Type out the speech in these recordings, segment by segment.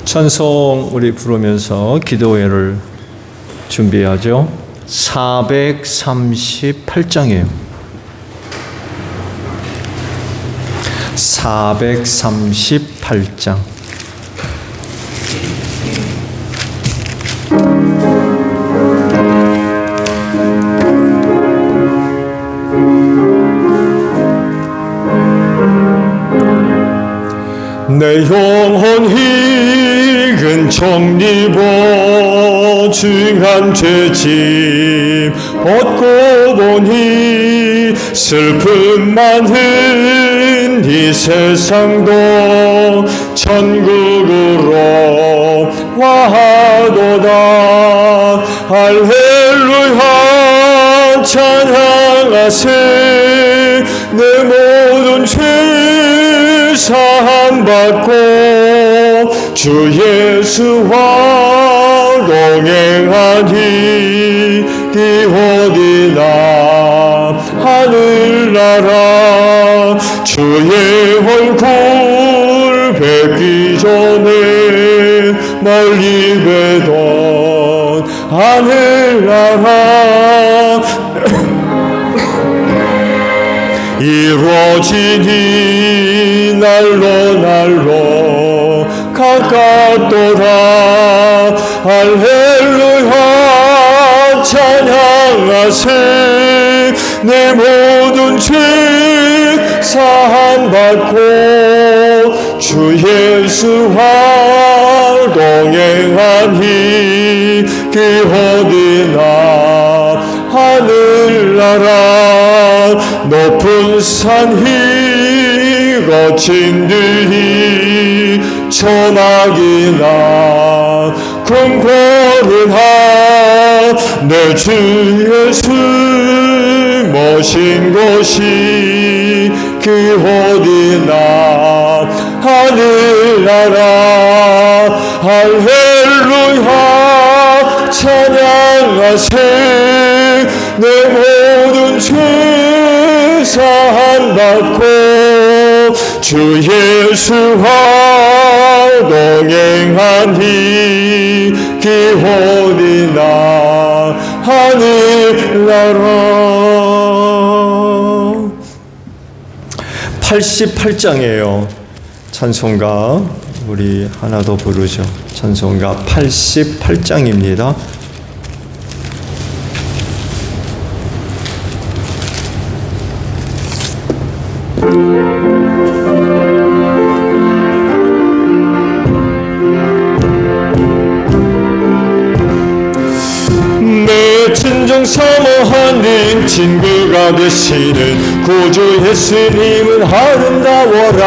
찬송 우리 부르면서 기도회를 준비하죠. 438장이에요. 438장. 내 영혼이 근총 입어 중한 죄짐 벗고 보니 슬픔 많은 이 세상도 천국으로 와도다. 할렐루야 찬양하세. 내 모든 죄 사함받고 주 예수와 동행하니 기어디나 하늘나라. 주의 얼굴 뵙기 전에 멀리 뵈던 하늘나라 이루어지니 날로 가깝도다. 할렐루야 찬양하세. 내 모든 죄 사함받고 주 예수와 동행하니 기어디나 하늘나라. 높은 산이 거친 들이 천하기나 궁궐은하 내 주 예수 모신 곳이 기어디나 하늘나라. 할렐루야 찬양하세. 내 모든 죄 사함받고 주 예수와 동행하니 기어디나 하늘나라. 88장이에요. 찬송가 우리 하나 더 부르죠. 찬송가 88장입니다. 내 진정 사모하는 친구가 되시는 구주 예수님은 아름다워라.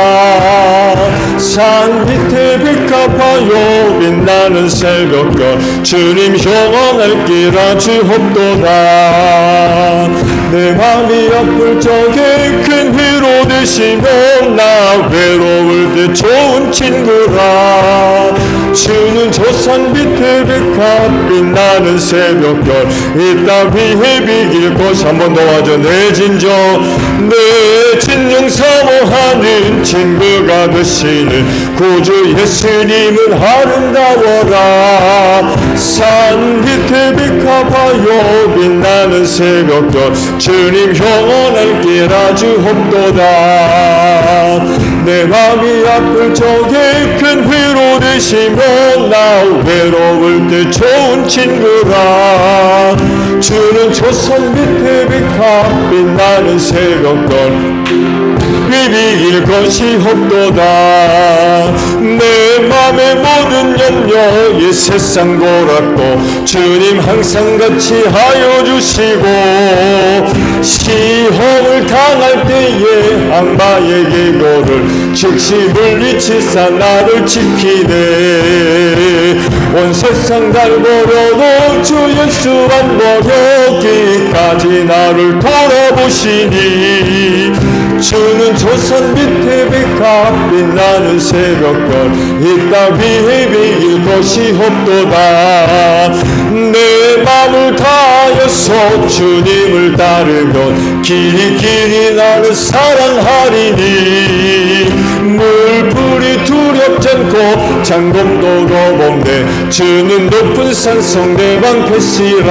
산 밑에 빛가파요 빛나는 새벽별 주님 영원할 길 아주 없도다. 내 맘이 아플 적에 큰 위로 되시면 나 외로울 때 좋은 친구라. 주는 저 산 밑에 백합 빛나는 새벽별 이 땅 위에 비길 곳 한 번 도와줘. 내 진정 내 진정 사모하는 친구가 되시는 구주 예수님은 아름다워라. 산 밑에 빛가봐요 빛나는 새벽별 주님 영원할 길 아주 없도다. 내 맘이 아플 적에 큰 위로 되시면 나 외로울 때 좋은 친구라. 주는 저 산 밑에 빛가 빛나는 새벽별 비비길 것이 없도다. 내 맘의 모든 염려 이 세상 고락도 주님 항상 같이 하여 주시고 시험을 당할 때에 악마의 계교를 즉시 물리치사 나를 지키네. 온 세상 날 버려도 주 예수 안 버려기까지 나를 돌아보시니. 주는 저 산 밑에 빛가 빛나는 새벽별 이 땅 위에 비길 것이 없도다. 내 맘을 다 인하여서 주님을 따르면 길이 나는 사랑하리니 물불이 두렵지 않고 장검도 겁없네 주는 높은 산성 내 방패시라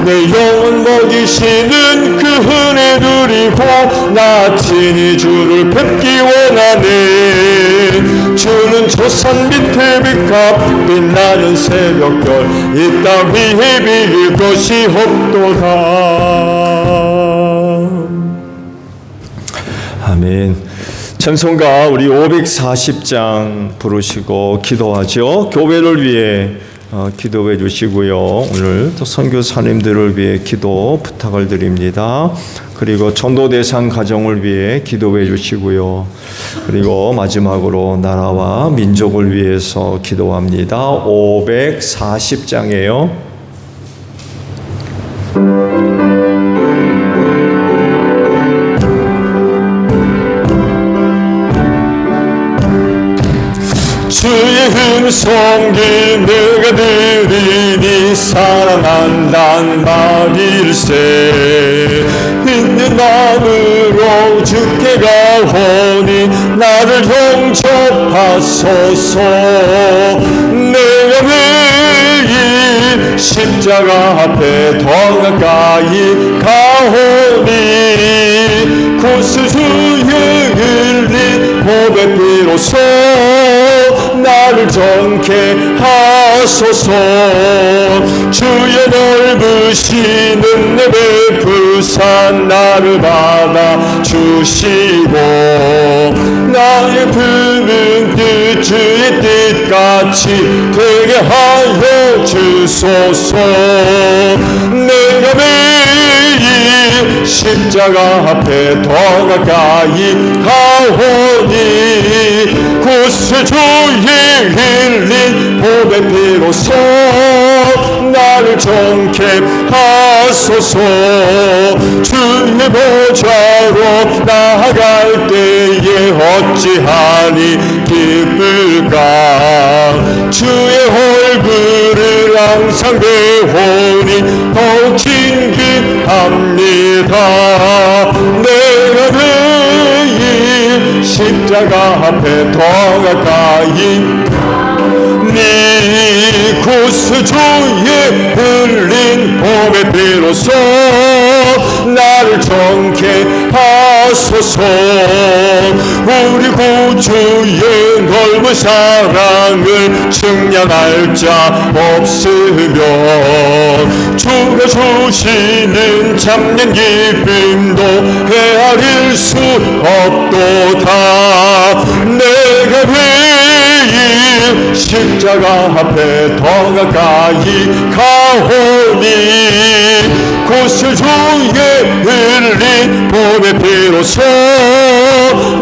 내 영혼 먹이시는 그 은혜 누리고 나 친히 주를 뵙기 원하네 주는 저 산 밑에 빛값 빛나는 새벽별 이 땅 위에 비길 것이 없도다. 아멘. 찬송가 우리 540장 부르시고 기도하죠. 교회를 위해 기도해 주시고요. 오늘 또 선교사님들을 위해 기도 부탁을 드립니다. 그리고 전도 대상 가정을 위해 기도해 주시고요. 그리고 마지막으로 나라와 민족을 위해서 기도합니다. 540장이에요. 주의 음성길 내가 들으니 사랑한단 말일세 있는 마음으로 주께 가오니 나를 영접하소서 내가 매일 십자가 앞에 더 가까이 가오니 구수주의 흘린 보배 피로써 나를 정케 하소서 주의 넓으신 은혜 베푸사 나를 받아 주시고 나의 품은 뜻 주의 뜻같이 되게 하여 주소서 내가 매일 십자가 앞에 더 가까이 가오니 구세주의 흘린 보배 피로써 나를 정케 하소서 주의 보좌로 나아갈 때에 어찌하니 기쁠까 주의 얼굴을 항상 배우니 더욱 진기합니다 내가 매일 십자가 앞에 더 가까이 네 구수주의 흘린 보배 피로써 나를 정케 하소서 우리 구주의 넓은 사랑을 측량할 자 없으며 주가 주시는 참된 기쁨도 헤아릴 수 없도다 내가 매일 십자가 앞에 더 가까이 가오니 구수주의 흘린 보배 피로써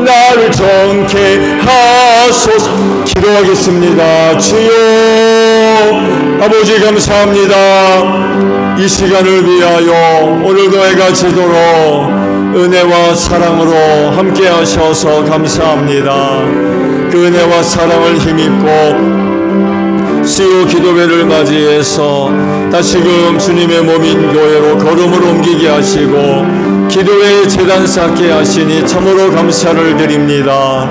나를 정케 하소서 기도하겠습니다. 주여 아버지 감사합니다. 이 시간을 위하여 오늘도 해가 지도록 은혜와 사랑으로 함께 하셔서 감사합니다. 그 은혜와 사랑을 힘입고 수요 기도회를 맞이해서 다시금 주님의 몸인 교회로 걸음을 옮기게 하시고 기도회의 재단 쌓게 하시니 참으로 감사를 드립니다.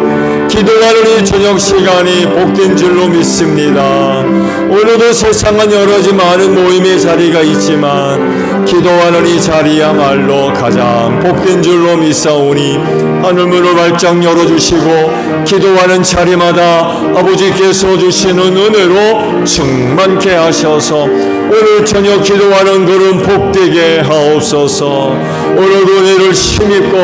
기도하는 이 저녁 시간이 복된 줄로 믿습니다. 오늘도 세상은 여러 가지 많은 모임의 자리가 있지만 기도하는 이 자리야말로 가장 복된 줄로 믿사오니 하늘문을 활짝 열어주시고 기도하는 자리마다 아버지께서 주시는 은혜로 충만케 하셔서 오늘 저녁 기도하는 걸음 복되게 하옵소서. 오늘 은혜를 힘입고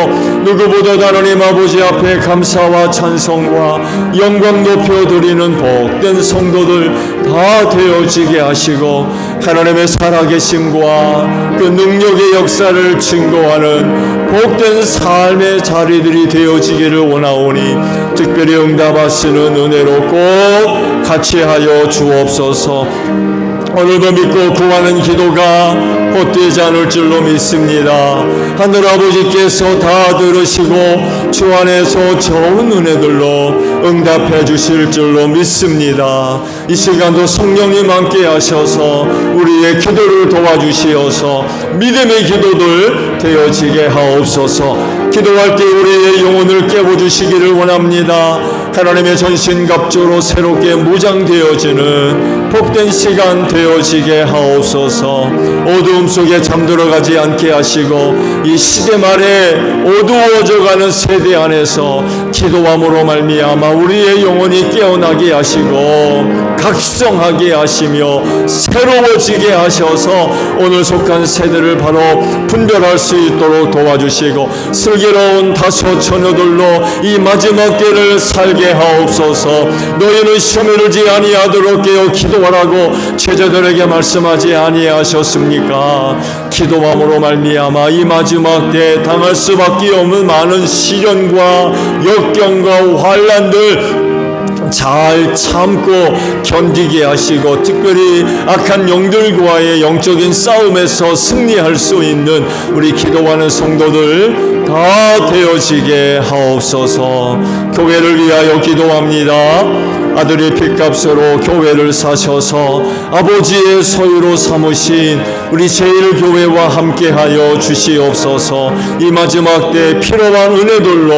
누구보다 하나님 아버지 앞에 감사와 찬송과 영광 높여드리는 복된 성도들 다 되어지게 하시고 하나님의 살아계심과 그 능력의 역사를 증거하는 복된 삶의 자리들이 되어지기를 원하오니 특별히 응답하시는 은혜로 꼭 같이 하여 주옵소서. 오늘도 믿고 구하는 기도가 헛되지 않을 줄로 믿습니다. 하늘 아버지께서 다 들으시고 주 안에서 좋은 은혜들로 응답해 주실 줄로 믿습니다. 이 시간도 성령님 함께 하셔서 우리의 기도를 도와주시어서 믿음의 기도들 되어지게 하옵소서. 기도할 때 우리의 영혼을 깨워주시기를 원합니다. 하나님의 전신갑주로 새롭게 무장되어지는 복된 시간 되어지게 하옵소서. 어두움 속에 잠들어가지 않게 하시고 이 시대 말에 어두워져가는 세대 안에서 기도함으로 말미암아 우리의 영혼이 깨어나게 하시고 각성하게 하시며 새로워지게 하셔서 오늘 속한 세대를 바로 분별할 수 있도록 도와주시고 슬기로운 다소 처녀들로 이 마지막 때를 살게 하옵소서. 너희는 시험에 들지 아니하도록 깨어 기도하라고 제자들에게 말씀하지 아니하셨습니까? 기도함으로 말미암아 이 마지막 때 당할 수밖에 없는 많은 시련과 역경과 환난들 잘 참고 견디게 하시고 특별히 악한 영들과의 영적인 싸움에서 승리할 수 있는 우리 기도하는 성도들 다 되어지게 하옵소서. 교회를 위하여 기도합니다. 아들이 핏값으로 교회를 사셔서 아버지의 소유로 삼으신 우리 제일교회와 함께하여 주시옵소서. 이 마지막 때 필요한 은혜들로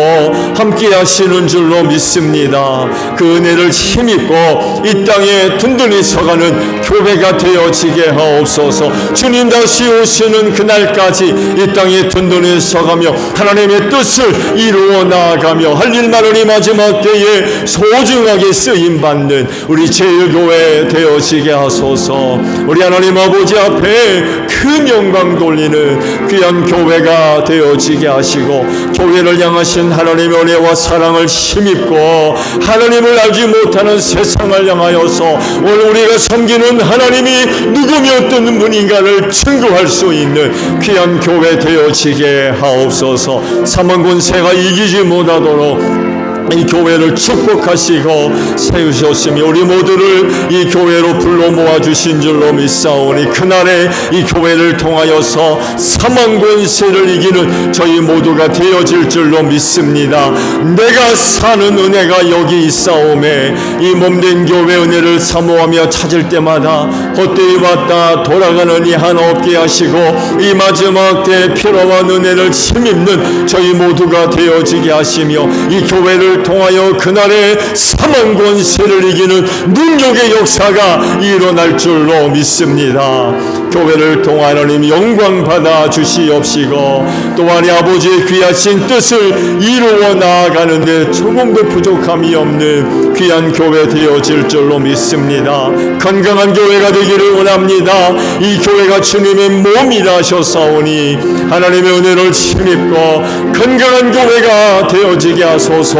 함께 하시는 줄로 믿습니다. 그 은혜를 힘입고 이 땅에 든든히 서가는 교회가 되어지게 하옵소서. 주님 다시 오시는 그날까지 이 땅에 든든히 서가며 하나님의 뜻을 이루어 나아가며 할 일 많은 이 마지막 때에 소중하게 쓰임받는 우리 제일교회 되어지게 하소서. 우리 하나님 아버지 앞에 큰 영광 돌리는 귀한 교회가 되어지게 하시고 교회를 향하신 하나님의 은혜와 사랑을 힘입고 하나님을 알지 못하는 세상을 향하여서 오늘 우리가 섬기는 하나님이 누구며 어떤 분인가를 증거할 수 있는 귀한 교회 되어지게 하옵소서. 사망 권세가 이기지 못하도록 이 교회를 축복하시고 세우셨으며 우리 모두를 이 교회로 불러 모아주신 줄로 믿사오니 그날에 이 교회를 통하여서 사망 권세를 이기는 저희 모두가 되어질 줄로 믿습니다. 내가 사는 은혜가 여기 있사오매 이 몸된 교회 은혜를 사모하며 찾을 때마다 헛되이 왔다 돌아가는 이 하나 없게 하시고 이 마지막 때 필요한 은혜를 힘입는 저희 모두가 되어지게 하시며 이 교회를 통하여 그날의 사망 권세를 이기는 능력의 역사가 일어날 줄로 믿습니다. 교회를 통하여 하나님 영광 받아 주시옵시고 또한 아버지의 귀하신 뜻을 이루어 나아가는데 조금도 부족함이 없는 귀한 교회 되어질 줄로 믿습니다. 건강한 교회가 되기를 원합니다. 이 교회가 주님의 몸이라 하셨사오니 하나님의 은혜를 힘입고 건강한 교회가 되어지게 하소서.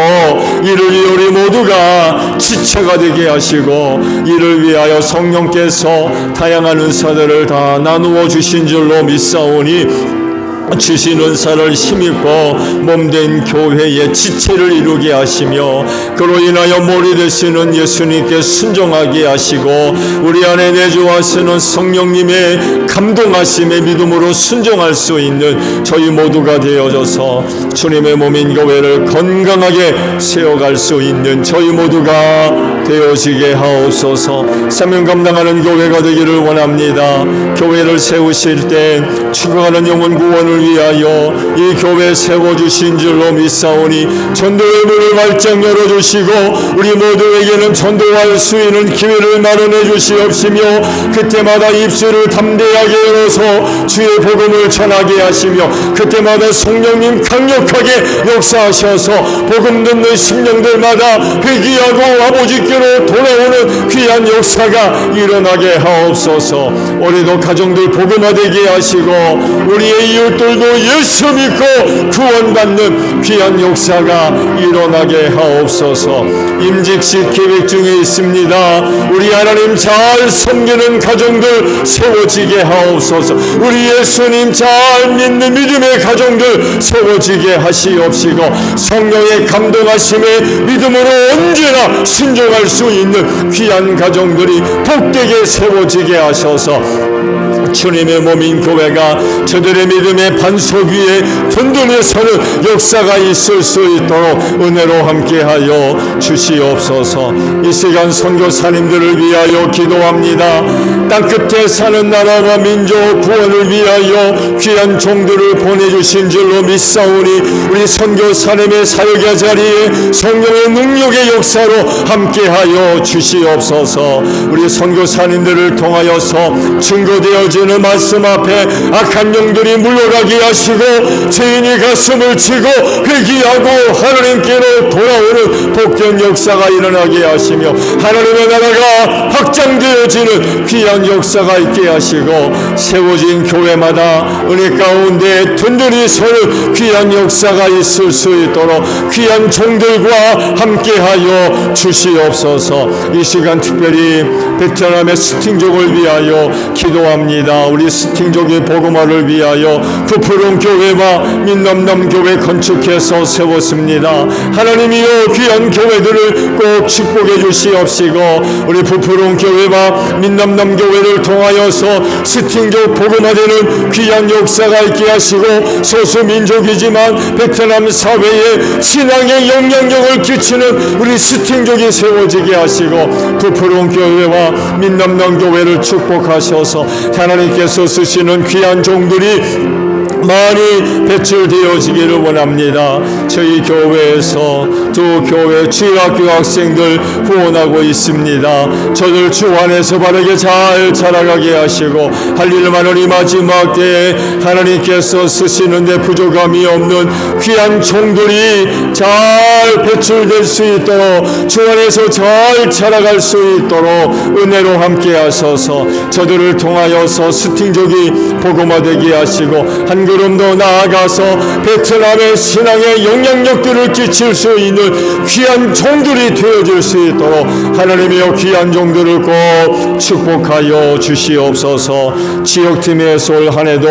이를 위해 우리 모두가 지체가 되게 하시고 이를 위하여 성령께서 다양한 은사들을 다 나누어 주신 줄로 믿사오니 주신 은사를 힘입고 몸된 교회의 지체를 이루게 하시며 그로 인하여 몰이 되시는 예수님께 순종하게 하시고 우리 안에 내주하시는 성령님의 감동하심의 믿음으로 순종할 수 있는 저희 모두가 되어져서 주님의 몸인 교회를 건강하게 세워갈 수 있는 저희 모두가 되어지게 하옵소서. 사명 감당하는 교회가 되기를 원합니다. 교회를 세우실 때 죽어가는 영혼 구원을 위하여 이 교회 세워주신 줄로 믿사오니 전도의 문을 활짝 열어주시고 우리 모두에게는 전도할 수 있는 기회를 마련해 주시옵시며 그때마다 입술을 담대하게 열어서 주의 복음을 전하게 하시며 그때마다 성령님 강력하게 역사하셔서 복음 듣는 심령들마다 회개하고 아버지께로 돌아오는 귀한 역사가 일어나게 하옵소서. 우리도 가정들 복음화되게 하시고 우리의 이웃들도 예수 믿고 구원받는 귀한 역사가 일어나게 하옵소서. 임직식 계획 중에 있습니다. 우리 하나님 잘 섬기는 가정들 세워지게 하옵소서. 우리 예수님 잘 믿는 믿음의 가정들 세워지게 하시옵시고 성령의 감동하심에 믿음으로 언제나 순종할 충만할 수 있는 귀한 가정들이 복되게 세워지게 하셔서 주님의 몸인 교회가 저들의 믿음의 반석 위에 든든히 서는 역사가 있을 수 있도록 은혜로 함께하여 주시옵소서. 이 시간 선교사님들을 위하여 기도합니다. 땅끝에 사는 나라와 민족 구원을 위하여 귀한 종들을 보내주신 줄로 믿사오니 우리 선교사님의 사역의 자리에 성령의 능력의 역사로 함께하여 주시옵소서. 우리 선교사님들을 통하여서 증거되어지는 말씀 앞에 악한 영들이 물러가게 하시고 죄인이 가슴을 치고 회개하고 하나님께로 돌아오는 복된 역사가 일어나게 하시며 하나님의 나라가 확장되어지는 귀한 역사가 있게 하시고 세워진 교회마다 은혜 가운데 든든히 서는 귀한 역사가 있을 수 있도록 귀한 종들과 함께하여 주시옵소서. 이 시간 특별히 베트남의 스팅족을 위하여 기도합니다. 우리 스팅족의 복음화를 위하여 부푸른 교회와 민남남 교회 건축해서 세웠습니다. 하나님이여 귀한 교회들을 꼭 축복해 주시옵시고 우리 부푸른 교회와 민남남 교회를 통하여서 스팅족 복음화되는 귀한 역사가 있게 하시고 소수민족이지만 베트남 사회에 신앙의 영향력을 끼치는 우리 스팅족이 세워지게 하시고 부푸른 교회와 민남남 교회를 축복하셔서 하나님께서 쓰시는 귀한 종들이 많이 배출되어지기를 원합니다. 저희 교회에서 두 교회 주일학교 학생들 후원하고 있습니다. 저들 주 안에서 바르게 잘 자라가게 하시고 할 일 많으니 마지막 때에 하나님께서 쓰시는데 부족함이 없는 귀한 종들이 잘 배출될 수 있도록 주 안에서 잘 자라갈 수 있도록 은혜로 함께 하셔서 저들을 통하여서 스팅족이 복음화되게 하시고 한 걸음 더 나아가서 베트남의 신앙의 영향력들을 끼칠 수 있는 귀한 종들이 되어질 수 있도록 하나님이여 귀한 종들을 꼭 축복하여 주시옵소서. 지역팀에서 올 한해도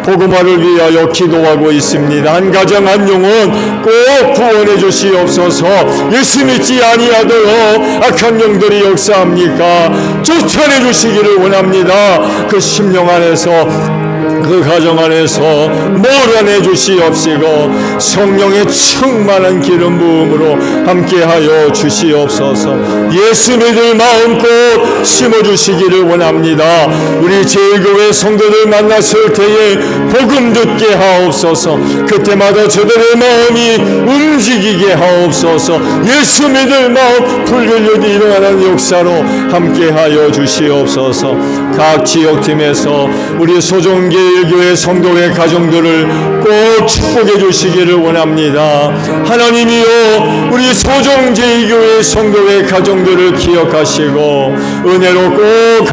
복음화를 위하여 기도하고 있습니다. 한 가정 한 영혼 꼭 구원해 주시옵소서. 예수 믿지 아니하도록 악한 영들이 역사합니까? 쫓아내 주시기를 원합니다. 그 심령 안에서 그 가정 안에서 몰아내 주시옵시고 성령의 충만한 기름 부음으로 함께하여 주시옵소서. 예수 믿을 마음 꼭 심어주시기를 원합니다. 우리 제일교회 성도들 만났을 때에 복음 듣게 하옵소서. 그때마다 저들의 마음이 움직이게 하옵소서. 예수 믿을 마음 불길력이 일어나는 역사로 함께하여 주시옵소서. 각 지역팀에서 우리 소정계 교회 성도의 가정들을 꼭 축복해 주시기를 원합니다. 하나님이여 우리 소정제일교회 성도의 가정들을 기억하시고 은혜로 꼭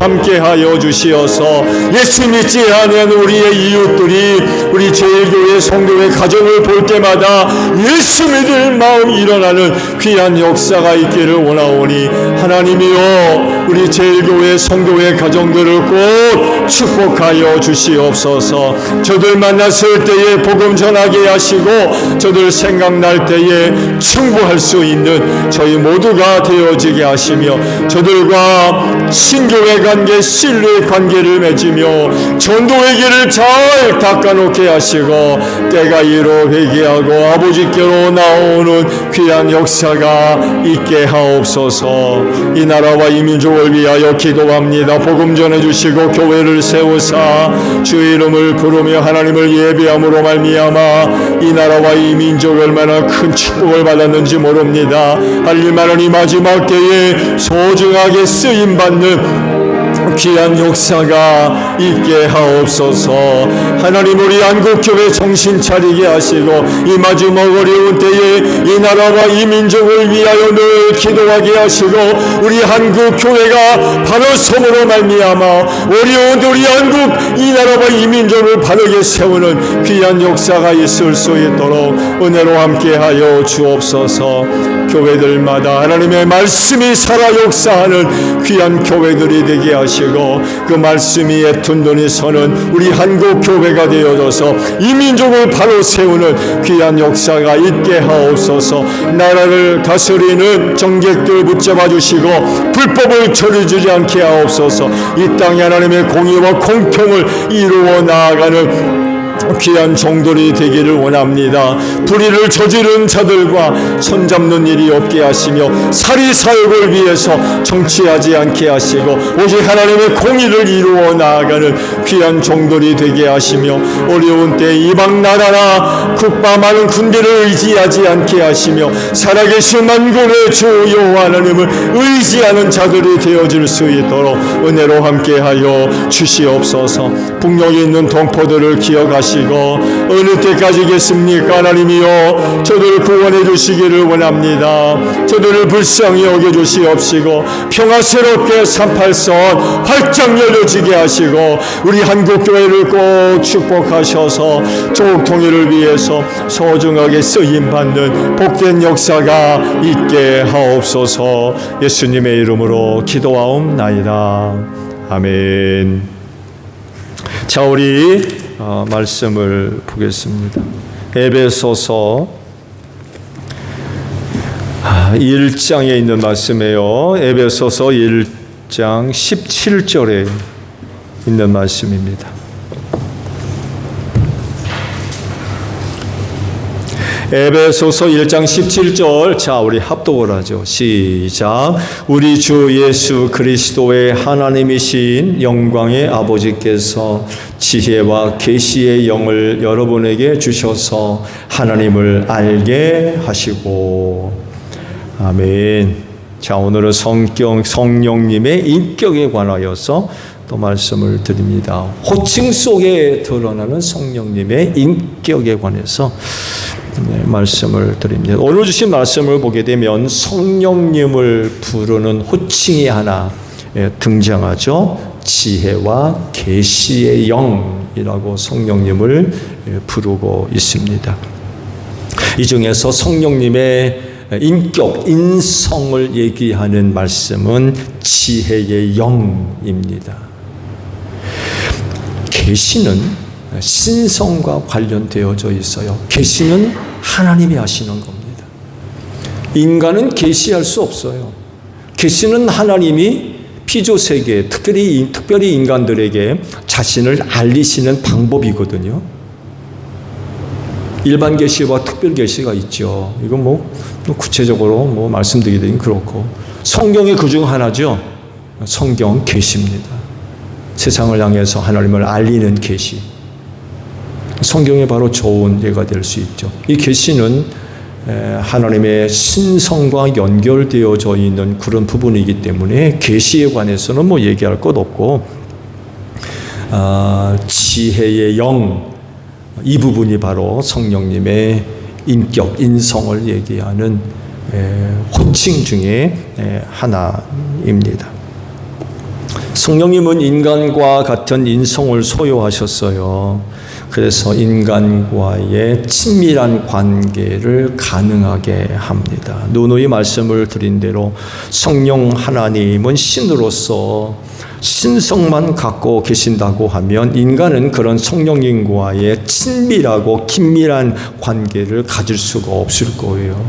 함께하여 주시어서 예수 믿지 않은 우리의 이웃들이 우리 제일교회 성도의 가정을 볼 때마다 예수 믿을 마음이 일어나는 귀한 역사가 있기를 원하오니 하나님이여 우리 제일교회 성도의 가정들을 꼭 축복하여 주시옵소서. 저들 만났을 때에 복음 전하게 하시고 저들 생각날 때에 충고할 수 있는 저희 모두가 되어지게 하시며 저들과 친교의 관계, 신뢰의 관계를 맺으며 전도의 길을 잘 닦아놓게 하시고 때가 이로 회개하고 아버지께로 나오는 귀한 역사가 있게 하옵소서. 이 나라와 이 민족을 위하여 기도합니다. 복음 전해주시고 교회를 세우사 주의 이름을 부르며 하나님을 예배함으로 말미암아 이 나라와 이 민족이 얼마나 큰 축복을 받았는지 모릅니다. 할 일 많으니 마지막 때에 소중하게 쓰임받는 귀한 역사가 있게 하옵소서. 하나님 우리 한국교회 정신 차리게 하시고 이 마지막 어려운 때에 이 나라와 이 민족을 위하여 늘 기도하게 하시고 우리 한국교회가 바로 섬으로 말미암아 어려운 우리 한국 이 나라와 이 민족을 바르게 세우는 귀한 역사가 있을 수 있도록 은혜로 함께하여 주옵소서. 교회들마다 하나님의 말씀이 살아 역사하는 귀한 교회들이 되게 하시고, 그 말씀이 애툰돈이 서는 우리 한국 교회가 되어져서 이 민족을 바로 세우는 귀한 역사가 있게 하옵소서. 나라를 다스리는 정객들 붙잡아 주시고 불법을 저리주지 않게 하옵소서. 이 땅에 하나님의 공의와 공평을 이루어 나아가는 귀한 종들이 되기를 원합니다. 불의를 저지른 자들과 손잡는 일이 없게 하시며 사리사욕을 위해서 정치하지 않게 하시고 오직 하나님의 공의를 이루어 나아가는 귀한 종들이 되게 하시며, 어려운 때 이방 나라나 국방하는 군대를 의지하지 않게 하시며 살아계신 만군의 주 여호와 하나님을 의지하는 자들이 되어질 수 있도록 은혜로 함께하여 주시옵소서. 북녘에 있는 동포들을 기억하시고 어느 때까지겠습니까? 하나님이여, 저들을 구원해 주시기를 원합니다. 저들을 불쌍히 여겨 주시옵시고 평화스럽게 38선 활짝 열려지게 하시고 우리 한국교회를 꼭 축복하셔서 조국 통일을 위해서 소중하게 쓰임받는 복된 역사가 있게 하옵소서. 예수님의 이름으로 기도하옵나이다. 아멘. 자, 우리 말씀을 보겠습니다. 에베소서 1장에 있는 말씀이에요. 에베소서 1장 17절에 있는 말씀입니다. 에베소서 1장 17절. 자, 우리 합독을 하죠. 시작. 우리 주 예수 그리스도의 하나님이신 영광의 아버지께서 지혜와 계시의 영을 여러분에게 주셔서 하나님을 알게 하시고. 아멘. 자, 오늘은 성령님의 인격에 관하여서 또 말씀을 드립니다. 호칭 속에 드러나는 성령님의 인격에 관해서 말씀을 드립니다. 오늘 주신 말씀을 보게 되면 성령님을 부르는 호칭이 하나 등장하죠. 지혜와 계시의 영이라고 성령님을 부르고 있습니다. 이 중에서 성령님의 인격, 인성을 얘기하는 말씀은 지혜의 영입니다. 계시는 신성과 관련되어져 있어요. 계시는 하나님이 하시는 겁니다. 인간은 계시할 수 없어요. 계시는 하나님이 피조세계, 특별히 인간들에게 자신을 알리시는 방법이거든요. 일반 계시와 특별 계시가 있죠. 이건 구체적으로 말씀드리긴 그렇고, 성경이 그중 하나죠. 성경 계시입니다. 세상을 향해서 하나님을 알리는 계시. 성경이 바로 좋은 예가 될 수 있죠. 이 계시는 하나님의 신성과 연결되어져 있는 그런 부분이기 때문에 계시에 관해서는 얘기할 것 없고, 지혜의 영, 이 부분이 바로 성령님의 인격, 인성을 얘기하는 호칭 중에 하나입니다. 성령님은 인간과 같은 인성을 소유하셨어요. 그래서 인간과의 친밀한 관계를 가능하게 합니다. 누누이 말씀을 드린 대로 성령 하나님은 신으로서 신성만 갖고 계신다고 하면 인간은 그런 성령님과의 친밀하고 긴밀한 관계를 가질 수가 없을 거예요.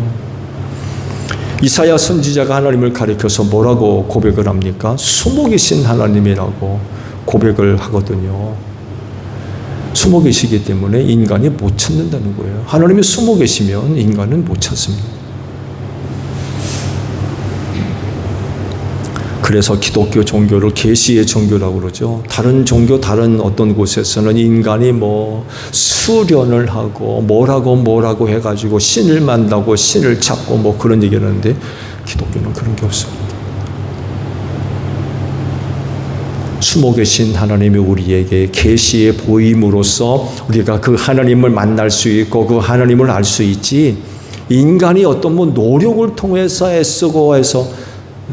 이사야 선지자가 하나님을 가리켜서 뭐라고 고백을 합니까? 숨어 계신 하나님이라고 고백을 하거든요. 숨어 계시기 때문에 인간이 못 찾는다는 거예요. 하나님이 숨어 계시면 인간은 못 찾습니다. 그래서 기독교 종교를 계시의 종교라고 그러죠. 다른 종교, 다른 어떤 곳에서는 인간이 수련을 하고 뭐라고 해가지고 신을 만나고 신을 찾고 그런 얘기를 하는데, 기독교는 그런 게 없습니다. 숨어 계신 하나님이 우리에게 계시에 보임으로써 우리가 그 하나님을 만날 수 있고 그 하나님을 알 수 있지, 인간이 어떤 노력을 통해서 애쓰고 해서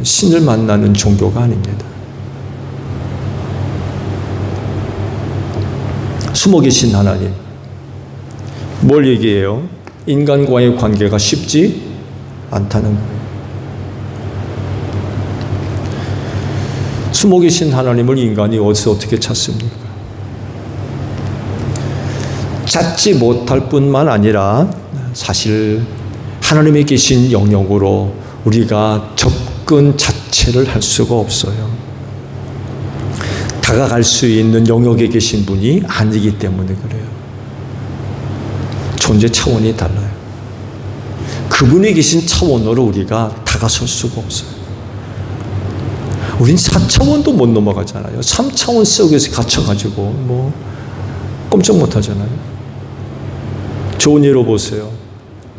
신을 만나는 종교가 아닙니다. 숨어 계신 하나님. 뭘 얘기해요? 인간과의 관계가 쉽지 않다는 거예요. 숨어 계신 하나님을 인간이 어디서 어떻게 찾습니까? 찾지 못할 뿐만 아니라 사실 하나님이 계신 영역으로 우리가 접근 자체를 할 수가 없어요. 다가갈 수 있는 영역에 계신 분이 아니기 때문에 그래요. 존재 차원이 달라요. 그분이 계신 차원으로 우리가 다가설 수가 없어요. 우린 4차원도 못 넘어가잖아요. 3차원 속에서 갇혀가지고 꼼짝 못 하잖아요. 좋은 예로 보세요.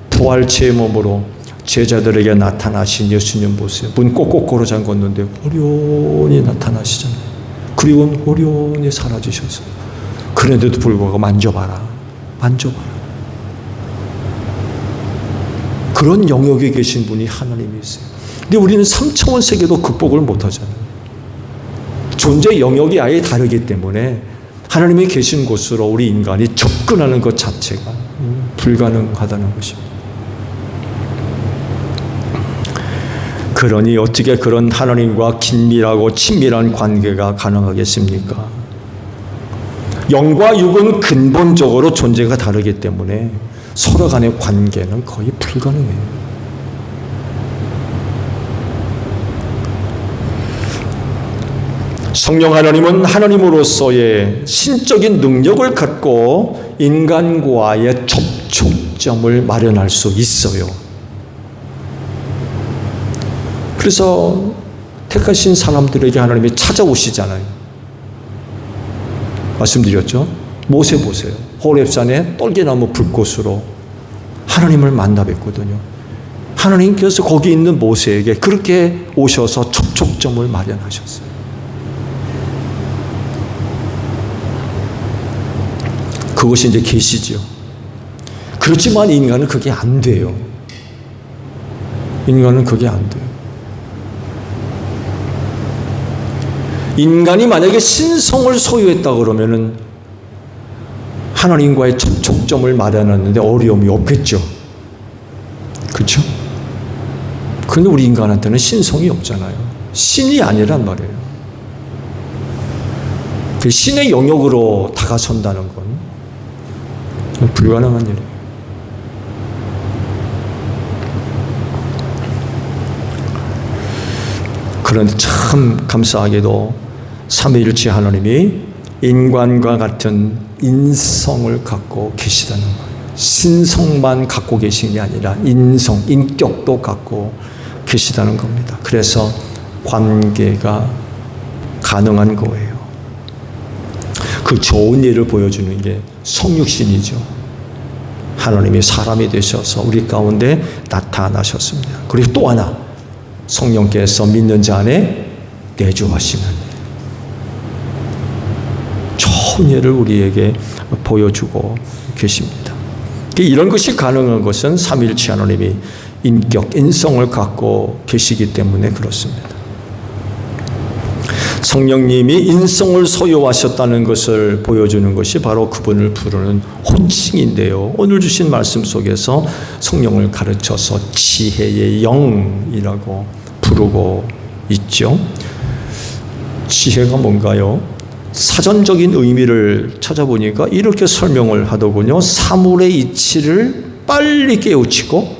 부활체의 몸으로 제자들에게 나타나신 예수님 보세요. 문 꼭꼭 걸어 잠궜는데 호련히 나타나시잖아요. 그리고 호련히 사라지셔서. 그런데도 불구하고 만져봐라. 그런 영역에 계신 분이 하나님이세요. 근데 우리는 3차원 세계도 극복을 못하잖아요. 존재 영역이 아예 다르기 때문에 하나님이 계신 곳으로 우리 인간이 접근하는 것 자체가 불가능하다는 것입니다. 그러니 어떻게 그런 하나님과 긴밀하고 친밀한 관계가 가능하겠습니까? 영과 육은 근본적으로 존재가 다르기 때문에 서로 간의 관계는 거의 불가능해요. 성령 하나님은 하나님으로서의 신적인 능력을 갖고 인간과의 접촉점을 마련할 수 있어요. 그래서 택하신 사람들에게 하나님이 찾아오시잖아요. 말씀드렸죠? 모세 보세요. 호렙산에 떨기나무 불꽃으로 하나님을 만나 뵀거든요. 하나님께서 거기 있는 모세에게 그렇게 오셔서 접촉점을 마련하셨어요. 그것이 이제 계시죠. 그렇지만 인간은 그게 안 돼요. 인간은 그게 안 돼요. 인간이 만약에 신성을 소유했다 그러면은 하나님과의 접촉점을 마련하는데 어려움이 없겠죠. 그렇죠? 그런데 우리 인간한테는 신성이 없잖아요. 신이 아니란 말이에요. 그 신의 영역으로 다가선다는 건 불가능한 일이에요. 그런데 참 감사하게도 삼위일체 하나님이 인간과 같은 인성을 갖고 계시다는 거예요. 신성만 갖고 계신 게 아니라 인성, 인격도 갖고 계시다는 겁니다. 그래서 관계가 가능한 거예요. 그 좋은 예를 보여주는 게 성육신이죠. 하나님이 사람이 되셔서 우리 가운데 나타나셨습니다. 그리고 또 하나, 성령께서 믿는 자 안에 내주하시는 좋은 예를 우리에게 보여주고 계십니다. 이런 것이 가능한 것은 삼위일체 하나님이 인격, 인성을 갖고 계시기 때문에 그렇습니다. 성령님이 인성을 소유하셨다는 것을 보여주는 것이 바로 그분을 부르는 호칭인데요. 오늘 주신 말씀 속에서 성령을 가르쳐서 지혜의 영이라고 부르고 있죠. 지혜가 뭔가요? 사전적인 의미를 찾아보니까 이렇게 설명을 하더군요. 사물의 이치를 빨리 깨우치고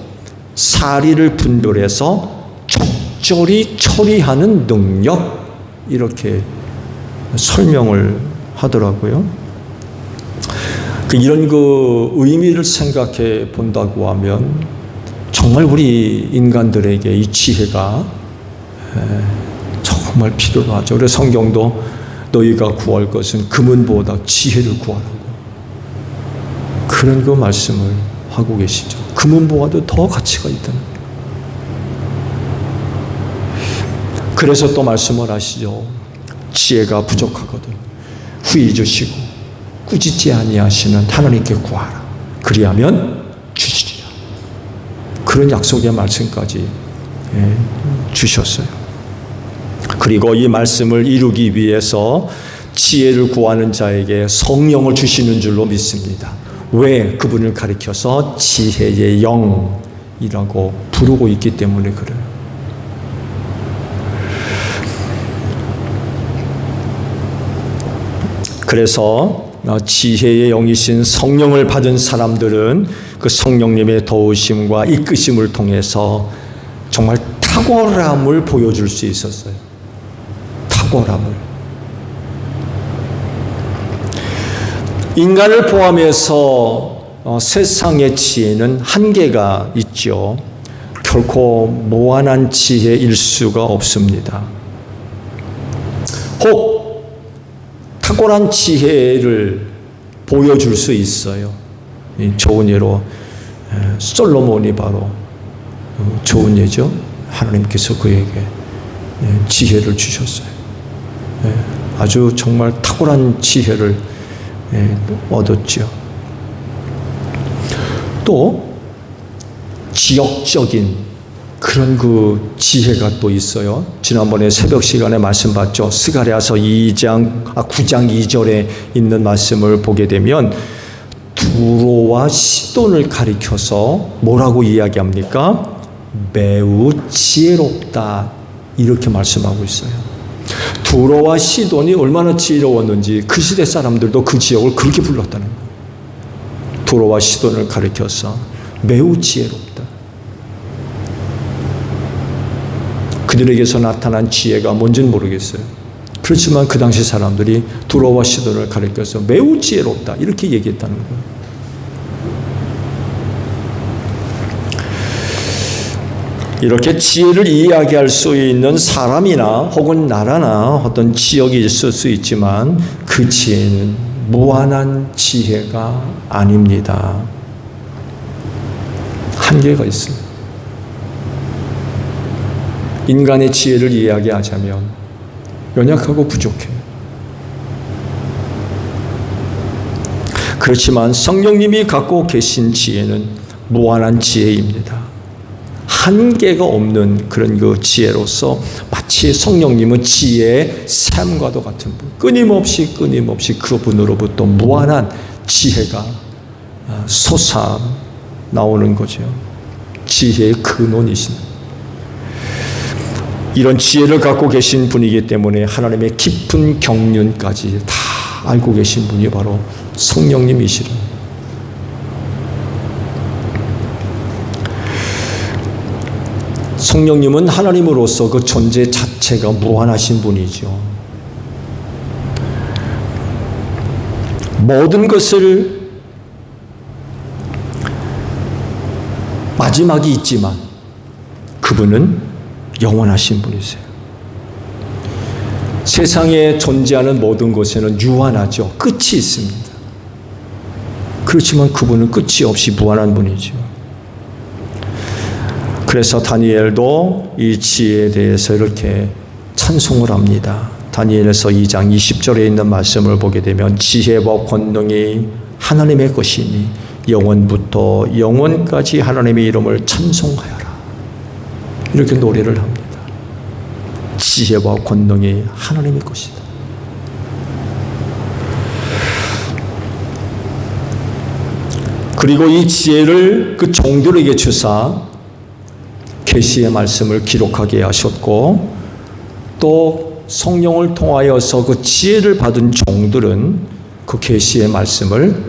사리를 분별해서 적절히 처리하는 능력, 이렇게 설명을 하더라고요. 이런 그 의미를 생각해 본다고 하면 정말 우리 인간들에게 이 지혜가 정말 필요하죠. 그래서 성경도 너희가 구할 것은 금은보다 지혜를 구하라고 그런 그 말씀을 하고 계시죠. 금은보다도 더 가치가 있다는 거예요. 그래서 또 말씀을 하시죠. 지혜가 부족하거든 후히 주시고 꾸짖지 아니하시는 하나님께 구하라. 그리하면 주시리라. 그런 약속의 말씀까지 주셨어요. 그리고 이 말씀을 이루기 위해서 지혜를 구하는 자에게 성령을 주시는 줄로 믿습니다. 왜? 그분을 가리켜서 지혜의 영, 이라고 부르고 있기 때문에 그래요. 그래서 지혜의 영이신 성령을 받은 사람들은 그 성령님의 도우심과 이끄심을 통해서 정말 탁월함을 보여줄 수 있었어요. 탁월함을. 인간을 포함해서 세상의 지혜는 한계가 있죠. 결코 무한한 지혜일 수가 없습니다. 혹 탁월한 지혜를 보여줄 수 있어요. 좋은 예로 솔로몬이 바로 좋은 예죠. 하나님께서 그에게 지혜를 주셨어요. 아주 정말 탁월한 지혜를 얻었죠. 또 지역적인 그런 그 지혜가 또 있어요. 지난번에 새벽 시간에 말씀 봤죠. 스가랴서 9장 2절에 있는 말씀을 보게 되면 두로와 시돈을 가리켜서 뭐라고 이야기합니까? 매우 지혜롭다 이렇게 말씀하고 있어요. 두로와 시돈이 얼마나 지혜로웠는지 그 시대 사람들도 그 지역을 그렇게 불렀다는 거예요. 두로와 시돈을 가리켜서 매우 지혜롭다. 그들에게서 나타난 지혜가 뭔지는 모르겠어요. 그렇지만 그 당시 사람들이 두로와 시돈을 가리켜서 매우 지혜롭다 이렇게 얘기했다는 거예요. 이렇게 지혜를 이야기할 수 있는 사람이나 혹은 나라나 어떤 지역이 있을 수 있지만 그 지혜는 무한한 지혜가 아닙니다. 한계가 있어요. 인간의 지혜를 이야기하자면 연약하고 부족해요. 그렇지만 성령님이 갖고 계신 지혜는 무한한 지혜입니다. 한계가 없는 그런 그 지혜로서 마치 성령님은 지혜의 샘과도 같은 분, 끊임없이 그분으로부터 무한한 지혜가 솟아 나오는 거죠. 지혜의 근원이신 이런 지혜를 갖고 계신 분이기 때문에 하나님의 깊은 경륜까지 다 알고 계신 분이 바로 성령님이시라. 성령님은 하나님으로서 그 존재 자체가 무한하신 분이죠. 모든 것을 마지막이 있지만 그분은 영원하신 분이세요. 세상에 존재하는 모든 것에는 유한하죠. 끝이 있습니다. 그렇지만 그분은 끝이 없이 무한한 분이죠. 그래서 다니엘도 이 지혜에 대해서 이렇게 찬송을 합니다. 다니엘서 2장 20절에 있는 말씀을 보게 되면 지혜와 권능이 하나님의 것이니 영원부터 영원까지 하나님의 이름을 찬송하여라. 이렇게 노래를 합니다. 지혜와 권능이 하나님의 것이다. 그리고 이 지혜를 그 종들에게 주사 계시의 말씀을 기록하게 하셨고 또 성령을 통하여서 그 지혜를 받은 종들은 그 계시의 말씀을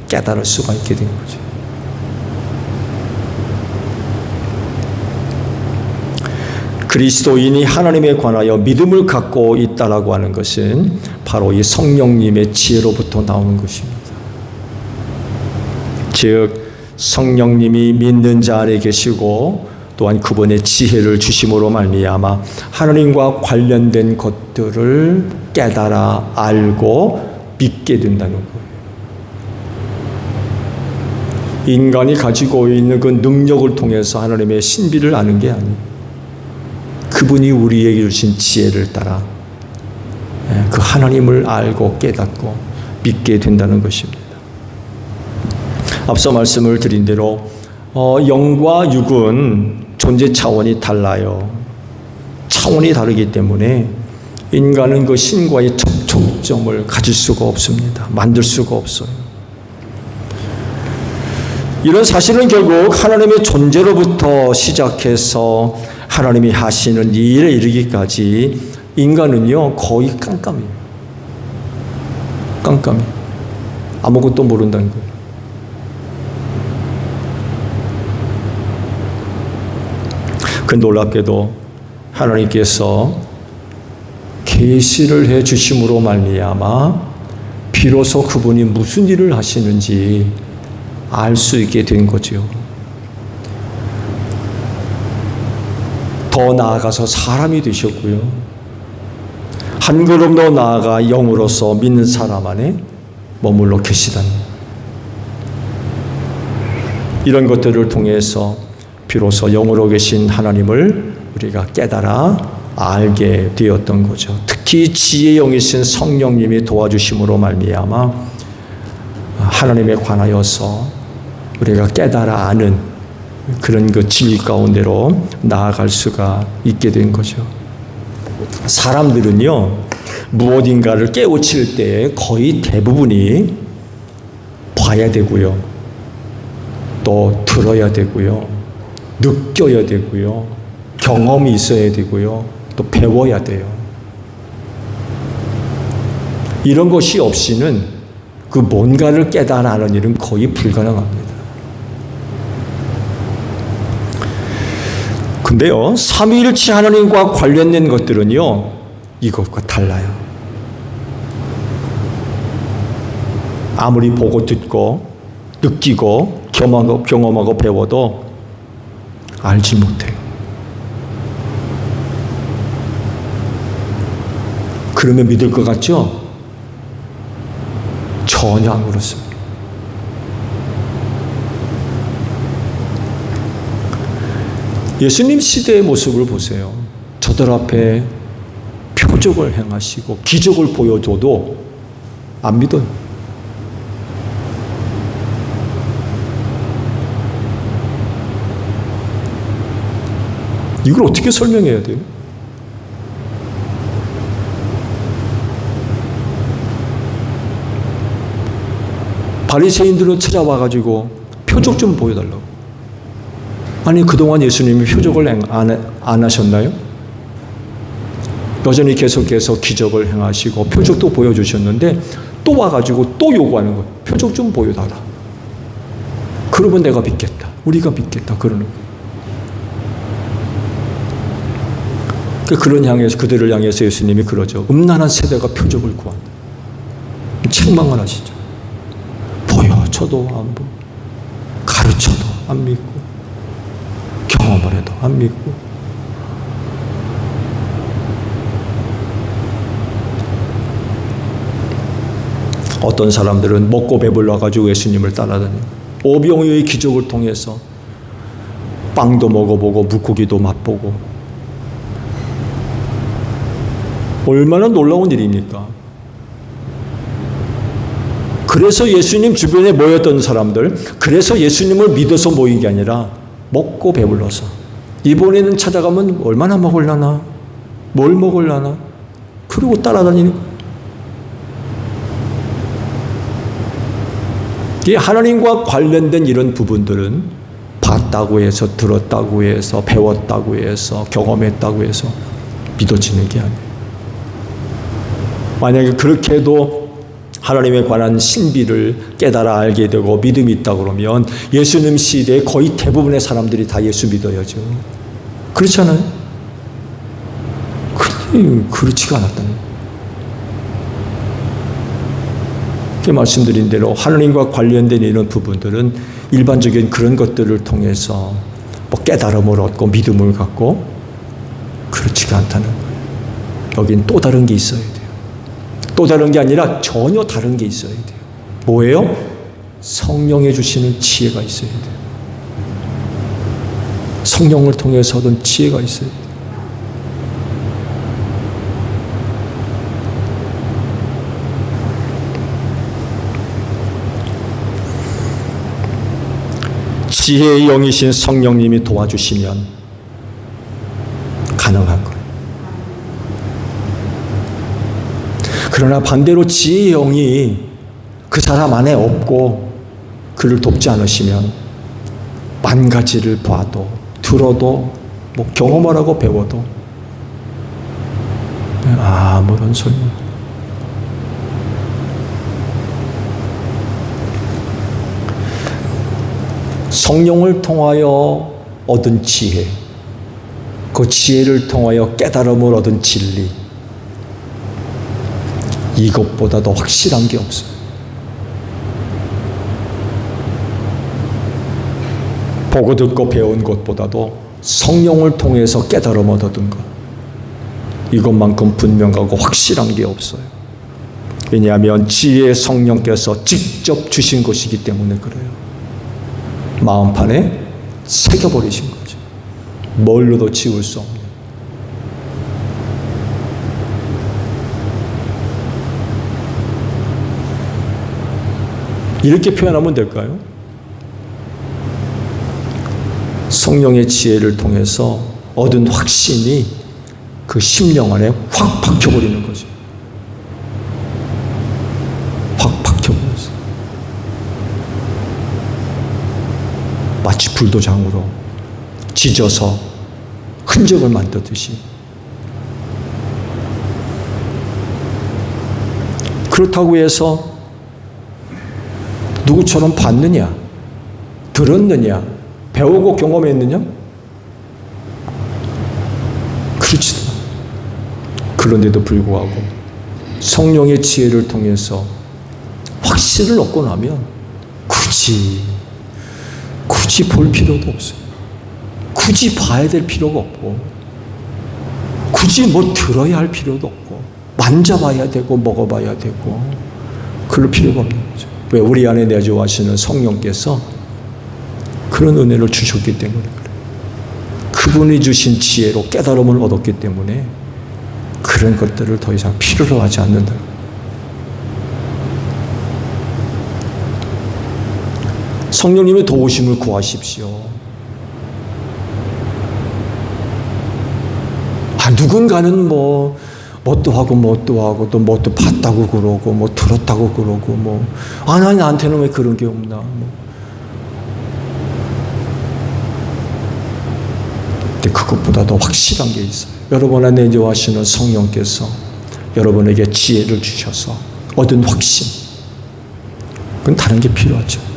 깨달을 수가 있게 된 거죠. 그리스도인이 하나님에 관하여 믿음을 갖고 있다라고 하는 것은 바로 이 성령님의 지혜로부터 나오는 것입니다. 즉 성령님이 믿는 자 안에 계시고 또한 그분의 지혜를 주심으로 말미암아 하나님과 관련된 것들을 깨달아 알고 믿게 된다는 거예요. 인간이 가지고 있는 그 능력을 통해서 하나님의 신비를 아는 게 아니에요. 그분이 우리에게 주신 지혜를 따라 그 하나님을 알고 깨닫고 믿게 된다는 것입니다. 앞서 말씀을 드린 대로 영과 육은 존재 차원이 달라요. 차원이 다르기 때문에 인간은 그 신과의 접촉점을 가질 수가 없습니다. 만들 수가 없어요. 이런 사실은 결국 하나님의 존재로부터 시작해서 하나님이 하시는 일에 이르기까지 인간은요 거의 깜깜해요. 깜깜해. 아무것도 모른다는 거예요. 그 놀랍게도 하나님께서 계시를 해 주심으로 말미암아 비로소 그분이 무슨 일을 하시는지 알 수 있게 된 거죠. 더 나아가서 사람이 되셨고요. 한 걸음 더 나아가 영으로서 믿는 사람 안에 머물러 계시다니. 이런 것들을 통해서 비로소 영으로 계신 하나님을 우리가 깨달아 알게 되었던 거죠. 특히 지혜의 영이신 성령님이 도와주심으로 말미암아 하나님에 관하여서 우리가 깨달아 아는 그런 그 진리 가운데로 나아갈 수가 있게 된 거죠. 사람들은요, 무엇인가를 깨우칠 때 거의 대부분이 봐야 되고요, 또 들어야 되고요, 느껴야 되고요, 경험이 있어야 되고요, 또 배워야 돼요. 이런 것이 없이는 그 뭔가를 깨달아 아는 일은 거의 불가능합니다. 근데요, 삼위일체 하나님과 관련된 것들은요, 이것과 달라요. 아무리 보고 듣고 느끼고 경험하고 배워도 알지 못해요. 그러면 믿을 것 같죠? 전혀 안 그렇습니다. 예수님 시대의 모습을 보세요. 저들 앞에 표적을 행하시고 기적을 보여줘도 안 믿어요. 이걸 어떻게 설명해야 돼요? 바리새인들은 찾아와가지고 표적 좀 보여달라고. 아니, 그동안 예수님이 표적을 안 하셨나요? 여전히 계속해서 기적을 행하시고 표적도 보여주셨는데 또 와가지고 또 요구하는 거예요. 표적 좀 보여달라. 그러면 내가 믿겠다. 우리가 믿겠다. 그러는 거예요. 그들을 향해서 예수님이 그러죠. 음란한 세대가 표적을 구한다. 책망을 하시죠. 보여줘도 안 보고, 가르쳐도 안 믿고, 경험을 해도 안 믿고. 어떤 사람들은 먹고 배불러가지고 예수님을 따라다니고 오병이어의 기적을 통해서 빵도 먹어보고 물고기도 맛보고, 얼마나 놀라운 일입니까? 그래서 예수님 주변에 모였던 사람들, 그래서 예수님을 믿어서 모인 게 아니라 먹고 배불러서, 이번에는 찾아가면 얼마나 먹으려나, 뭘 먹으려나, 그러고 따라다니는 거예요. 이 하나님과 관련된 이런 부분들은 봤다고 해서, 들었다고 해서, 배웠다고 해서, 경험했다고 해서 믿어지는 게 아니에요. 만약에 그렇게 해도 하나님에 관한 신비를 깨달아 알게 되고 믿음이 있다 그러면 예수님 시대의 거의 대부분의 사람들이 다 예수 믿어야죠. 그렇잖아요? 근데 그렇지가 않았다는 거예요. 이렇게 말씀드린 대로 하나님과 관련된 이런 부분들은 일반적인 그런 것들을 통해서 뭐 깨달음을 얻고 믿음을 갖고 그렇지가 않다는 거예요. 여긴 또 다른 게 있어야 돼요. 또 다른 게 아니라 전혀 다른 게 있어야 돼요. 뭐예요? 성령이 주시는 지혜가 있어야 돼요. 성령을 통해서 얻은 지혜가 있어야 돼요. 지혜의 영이신 성령님이 도와주시면 가능한 거예요. 그러나 반대로 지혜의 영이 그 사람 안에 없고 그를 돕지 않으시면 만 가지를 봐도 들어도 뭐 경험하라고 배워도 아무런 소용. 성령을 통하여 얻은 지혜, 그 지혜를 통하여 깨달음을 얻은 진리, 이것보다 더 확실한 게 없어요. 보고 듣고 배운 것보다도 성령을 통해서 깨달음을 얻은 것, 이것만큼 분명하고 확실한 게 없어요. 왜냐하면 지혜의 성령께서 직접 주신 것이기 때문에 그래요. 마음판에 새겨버리신 거죠. 뭘로도 지울 수 없는. 이렇게 표현하면 될까요? 성령의 지혜를 통해서 얻은 확신이 그 심령 안에 확 박혀버리는 거죠. 확 박혀버렸어요. 마치 불도장으로 찢어서 흔적을 만들듯이. 그렇다고 해서 누구처럼 봤느냐, 들었느냐, 배우고 경험했느냐? 그렇지도 않아요. 그런데도 불구하고 성령의 지혜를 통해서 확신을 얻고 나면 굳이 볼 필요도 없어요. 굳이 봐야 될 필요가 없고, 굳이 뭐 들어야 할 필요도 없고, 만져봐야 되고 먹어봐야 되고 그럴 필요가 없는 거죠. 왜? 우리 안에 내주하시는 성령께서 그런 은혜를 주셨기 때문에 그래요. 그분이 주신 지혜로 깨달음을 얻었기 때문에 그런 것들을 더 이상 필요로 하지 않는다. 성령님의 도우심을 구하십시오. 누군가는 뭣도 하고 또 뭣도 봤다고 그러고 뭐 들었다고 그러고 나한테는 왜 그런 게 없나. 근데 그것보다 더 확실한 게 있어요. 여러분 안에 내주하시는 성령께서 여러분에게 지혜를 주셔서 얻은 확신, 그건 다른 게 필요하죠.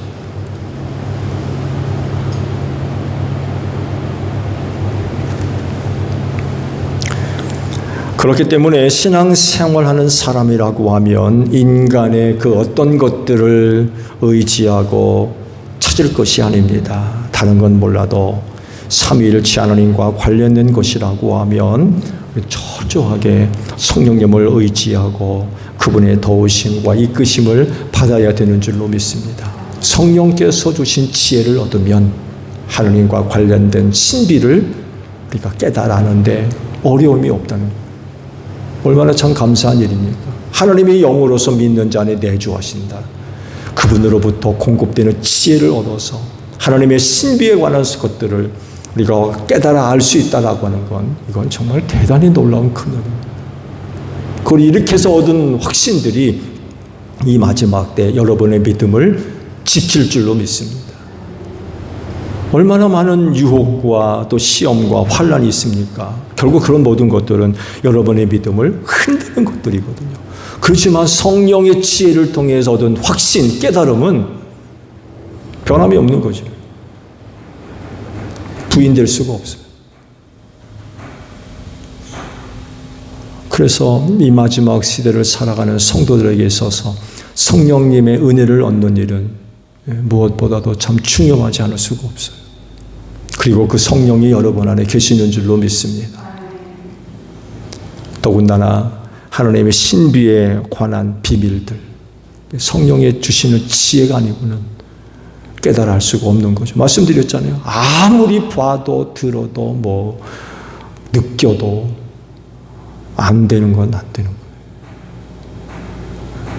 그렇기 때문에 신앙생활하는 사람이라고 하면 인간의 그 어떤 것들을 의지하고 찾을 것이 아닙니다. 다른 건 몰라도 삼위일체 하나님과 관련된 것이라고 하면 철저하게 성령님을 의지하고 그분의 도우심과 이끄심을 받아야 되는 줄로 믿습니다. 성령께서 주신 지혜를 얻으면 하나님과 관련된 신비를 우리가 깨달아내는데 어려움이 없다는 거예요. 얼마나 참 감사한 일입니까? 하나님의 영으로서 믿는 자 안에 내주하신다. 그분으로부터 공급되는 지혜를 얻어서 하나님의 신비에 관한 것들을 우리가 깨달아 알 수 있다라고 하는 건 이건 정말 대단히 놀라운 큰 은혜입니다. 그걸 이렇게 해서 얻은 확신들이 이 마지막 때 여러분의 믿음을 지킬 줄로 믿습니다. 얼마나 많은 유혹과 또 시험과 환란이 있습니까? 결국 그런 모든 것들은 여러분의 믿음을 흔드는 것들이거든요. 그렇지만 성령의 지혜를 통해서 얻은 확신, 깨달음은 변함이 없는 거죠. 부인될 수가 없어요. 그래서 이 마지막 시대를 살아가는 성도들에게 있어서 성령님의 은혜를 얻는 일은 무엇보다도 참 중요하지 않을 수가 없어요. 그리고 그 성령이 여러분 안에 계시는 줄로 믿습니다. 더군다나 하나님의 신비에 관한 비밀들, 성령의 주시는 지혜가 아니고는 깨달아 알 수가 없는 거죠. 말씀드렸잖아요. 아무리 봐도 들어도 느껴도 안 되는 건 안 되는 거예요.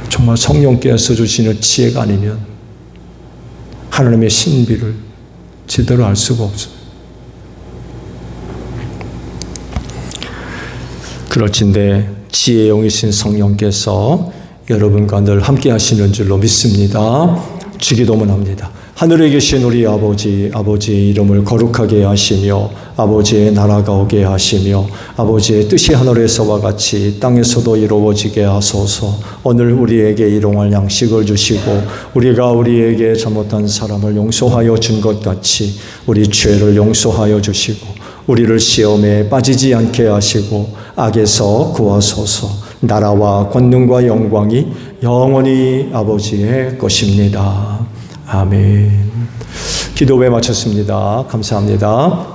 정말 성령께서 주시는 지혜가 아니면 하나님의 신비를 제대로 알 수가 없어요. 그렇진데 지혜의 영이신 성령께서 여러분과 늘 함께 하시는 줄로 믿습니다. 주기도문 합니다. 하늘에 계신 우리 아버지, 아버지의 이름을 거룩하게 하시며 아버지의 나라가 오게 하시며 아버지의 뜻이 하늘에서와 같이 땅에서도 이루어지게 하소서. 오늘 우리에게 일용할 양식을 주시고 우리가 우리에게 잘못한 사람을 용서하여 준 것 같이 우리 죄를 용서하여 주시고 우리를 시험에 빠지지 않게 하시고 악에서 구하소서. 나라와 권능과 영광이 영원히 아버지의 것입니다. 아멘. 기도회 마쳤습니다. 감사합니다.